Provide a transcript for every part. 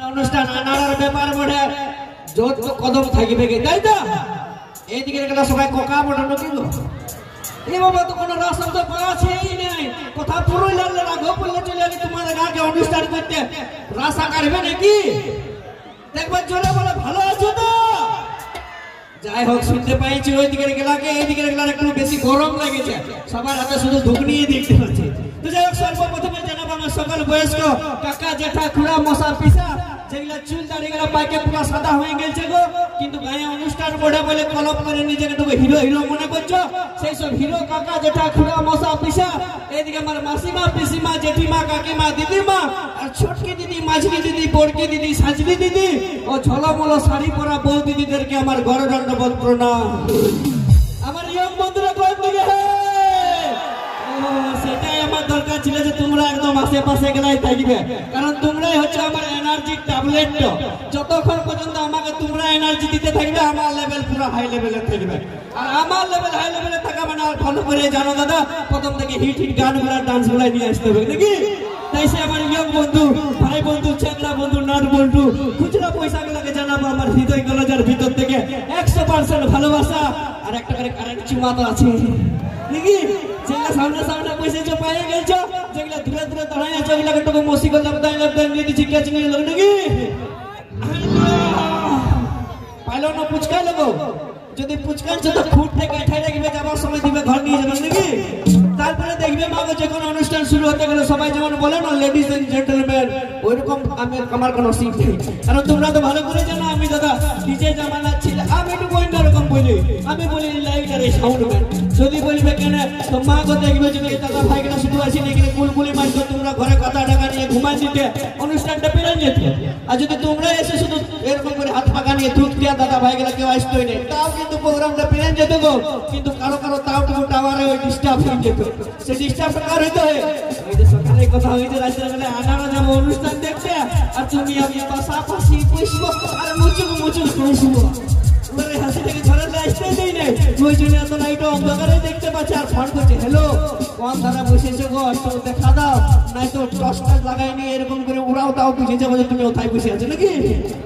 অনুষ্ঠান আনার ব্যাপার বটে যত কদম থাকবে তাই তো এইদিকে গেলে সবাই কোকা বটানো কি এই বাবা তো কোনো রাস্তা তো পাচ্ছেই নাই কথা পুরোই লাগলে রাখো বললে চলে যাবে তোমাদের আগে অনুষ্ঠান করতে রাস্তা কাটবে নাকি দেখবার জোরে বলে ভালো আছো তো যাই হোক শুনতে পাইছি ওইদিকে গেলাকে এইদিকে গেলার একটু বেশি গরম লেগেছে সবার হাতে শুধু ধুকনিয়ে দেখতে পাচ্ছি তো যাই হোক সর্বপ্রথমে জানাবো আমার সকল বয়স্ক কাকা জেঠা খুড়া মশা পিসা যেগুলা চুল দাড়ি গেলা পাইকে পুরো সাদা হয়ে গেছে গো কিন্তু গায়ে অনুষ্ঠান বড় বলে কলপ করে নিজেকে তো হিরো হিরো মনে করছো সেই সব হিরো কাকা জেঠা খুড়া মশা পিসা এইদিকে আমার মাসিমা পিসিমা জেঠিমা কাকিমা দিদিমা আর ছোটকি দিদি মাঝলি দিদি বড়কি দিদি সাজলি দিদি ও ঝলমলো শাড়ি পরা বউ দিদিদেরকে আমার গরদণ্ডবত প্রণাম আমার ইয়ং বন্ধুরা কোন দিকে সেটাই আমার দরকার ছিল যে তোমরা একদম আশেপাশে গেলাই থাকবে কারণ তোমরাই হচ্ছে আমার এনার্জি ট্যাবলেট যতক্ষণ পর্যন্ত আমাকে তোমরা এনার্জি দিতে থাকবে আমার লেভেল পুরো হাই লেভেলে থাকবে আর আমার লেভেল হাই লেভেলে থাকা মানে আর ভালো করে জানো দাদা প্রথম থেকে হিট হিট গানগুলো ডান্সগুলো নিয়ে আসতে হবে নাকি তাই সে আমার ইয়ং বন্ধু ভাই বন্ধু চ্যাংড়া বন্ধু নাট বন্ধু খুচরা পয়সাগুলোকে জানাবো আমার হৃদয় গলজার ভিতর থেকে 100% ভালোবাসা আর একটা করে কারেন্ট চুমা তো আছে নাকি যেগুলা সামনে সামনে বসেছো পায়ে গেছো যেগুলা দূরে দূরে দাঁড়ায় আছো ওগুলাকে একটু মসি করে লাভ নিয়ে দিচ্ছি ক্যাচ নিয়ে লোক নাকি পাইলো না পুচকা লোগো যদি পুচকানছো তো ফুট থেকে এঠাই রাখবে যাবার সময় দিবে ঘর নিয়ে যাবেন নাকি তারপরে দেখবে মাগো যখন অনুষ্ঠান শুরু হতে গেলে সবাই যেমন বলে না লেডিস এন্ড জেন্টলম্যান ওইরকম আমার কোনো সিট নেই কারণ তোমরা তো ভালো করে জানো আমি দাদা ডিজে জামানা ছিল আমি একটু অন্যরকম বলি আমি বলি লাইটার এই সাউন্ডম্যান যদি বলবে কেন তো মাগো দেখবে যে দাদা ভাইরা শুধু আসি এখানে কুলকুলি মারছো তোমরা ঘরে কথা টাকা নিয়ে ঘুমাই দিতে অনুষ্ঠানটা পেরে যেত আর যদি তোমরা এসে শুধু এরকম করে হাত পাকা নিয়ে দুধ দেওয়া দাদা ভাইগুলা কেউ আসতোই নেই তাও কিন্তু প্রোগ্রামটা পেরে যেত গো কিন্তু কারো কারো তাও কিন্তু টাওয়ারে ওই ডিস্টার্ব হয়ে যেত সে ডিস্টার্ব কার হইতে হয় ওই যে সকালে কথা হয়েছে রাত্রে বেলা আনারা যাবো অনুষ্ঠান দেখতে আর তুমি আমি পাশাপাশি বসবো আর মুচুক মুচুক বসবো ওরে হাসি থেকে ঝরালে আসতে দেই নাই ওই জন্য এত লাইট অন্ধকারে দেখতে পাচ্ছি আর ফোন করছে হ্যালো কোন ধারা বসেছো গো একটু দেখা দাও নাই তো টর্চ টাচ লাগাইনি এরকম করে উড়াও তাও বুঝে যাবো যে তুমি ওথায় বসে আছো নাকি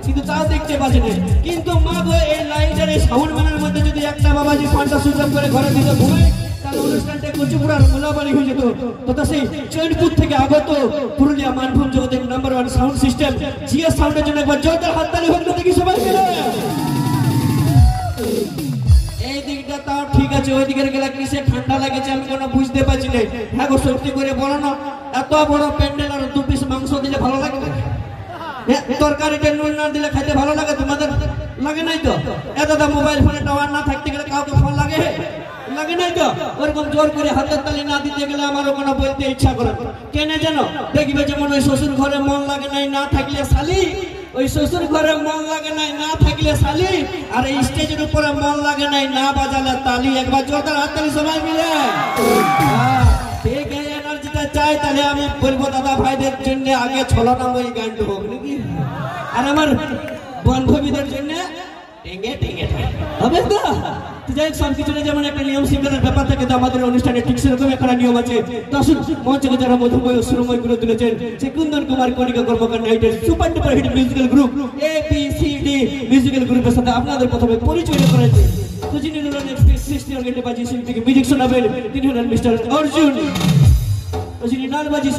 কিন্তু তাও দেখতে পাচ্ছি না কিন্তু মা গো এই লাইটের এই সাউন্ড ম্যানের মধ্যে যদি একটা বাবাজি ফোনটা সুইচ অফ করে ঘরে দিতে ঘুমায় তাহলে অনুষ্ঠানটা কচুপুরার মোলাবাড়ি হয়ে যেত তথা সেই চৈনপুর থেকে আগত পুরুলিয়া মানভূম জগতের নাম্বার 1 সাউন্ড সিস্টেম জিএস সাউন্ডের জন্য একবার জোরদার হাততালি হোক না দেখি সবাই মিলে এই দিকটা তাও ঠিক আছে ওই দিকে গেলে কিসে ঠান্ডা লাগেছে আমি কোনো বুঝতে পারছি না হ্যাঁ গো সত্যি করে বলো না এত বড় প্যান্ডেল আর 2 পিস মাংস দিলে ভালো লাগে না তরকারিতে নুন না দিলে খাইতে ভালো লাগে তোমাদের লাগে নাই তো এত মোবাইল ফোনে টাওয়ার না থাকতে গেলে কাউকে ফোন লাগে লাগে নাই তো ওরকম জোর করে হাতের তালি না দিতে গেলে আমারও কোনো বলতে ইচ্ছা করে কেন জানো দেখবে যেমন ওই শ্বশুর ঘরে মন লাগে নাই না থাকলে শালি ওই শ্বশুর ঘরে মন লাগে নাই না থাকলে শালি আর এই স্টেজের উপরে মন লাগে নাই না বাজালে তালি একবার জোরদার হাততালি সবাই মিলে ঠিক এই এনার্জিটা চাই তাহলে আমি বলবো দাদা ভাইদের জন্য আগে ছলনাময়ী গানটা হোক নাকি আর আমার বান্ধবীদের জন্য টেঙ্গে টেঙ্গে হবে তো যাই সব কিছুটা যেমন একটা নিয়ম শৃঙ্খলার ব্যাপার থাকে তো আমাদের অনুষ্ঠানে ঠিক সেরকম একটা নিয়ম আছে দর্শক মঞ্চে যারা মধুময় সুরময় করে তুলেছেন যে কুন্দন কুমার কণিকা কর্মকার নাইটের super duper hit musical group ABCD musical গ্রুপের সাথে আপনাদের প্রথমে পরিচয় করাচ্ছি তো যিনি সৃষ্টি অর্গেন্টে বাজি শিল্পীকে মিউজিক শোনাবেন তিনি হলেন মিস্টার অর্জুন যিনি নাল বাজি